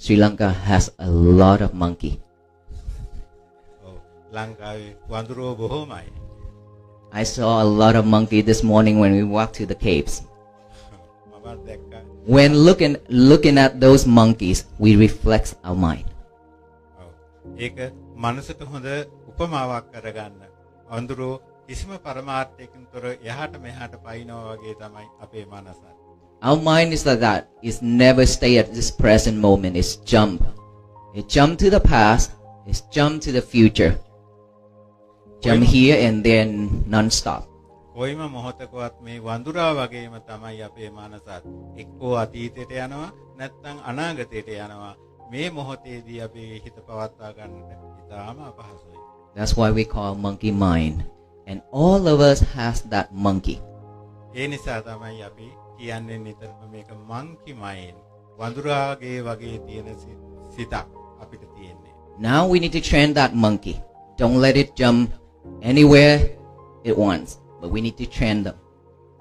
Sri Lanka has a lot of monkey. ලංකාවේ වඳුරෝ බොහෝමයි. I saw a lot of monkey this morning when we walked to the caves. මමත් දැක්කා. When looking at those monkeys, we reflect our mind. ඒක මනසට හොඳ උපමාවක් කරගන්න. වඳුරෝ කිසිම පරමාර්ථයකින් තොර එහාට මෙහාට පයින්නවා වගේ තමයි අපේ මනස. Our mind is like that. It's never stay at this present moment. It's jump. It jump to the past. It's jump to the future. Jump here and then non-stop. කොයිම මොහොතකවත් මේ වඳුරා වගේම තමයි අපේ මනසත්. එක්කෝ අතීතයට යනවා නැත්නම් අනාගතයට යනවා. මේ මොහොතේදී අපි හිත පවත්වා ගන්නට ඉතාම අපහසුයි. That's why we call monkey mind. And all of us has that monkey. ඒ නිසා තමයි අපි කියන්නේ නිතරම මේක monkey mind. වඳුරාගේ වගේ තියෙන සිතක් අපිට තියෙන්නේ. Now we need to train that monkey. Don't let it jump anywhere it wants, but we need to train them.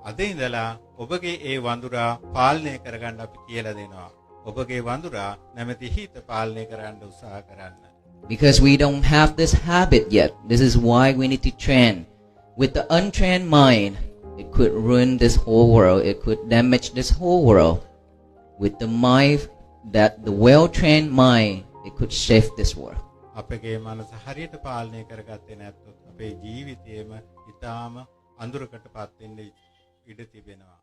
අද ඉඳලා ඔබගේ ඒ වඳුරා පාලනය කරගන්න අපි කියලා දෙනවා. ඔබගේ වඳුරා නැමැති හිත පාලනය කරන්න උත්සාහ කරන්න. Because we don't have this habit yet. This is why we need to train. With the untrained mind, it could ruin this whole world. It could damage this whole world. With the mind, the well-trained mind, it could save this world. අපගේ මනස හරියට පාලනය කරගත්තේ නැත්නම් අපේ ජීවිතේම ඊටාම අඳුරකට පත් වෙන්න ඉඩ තිබෙනවා.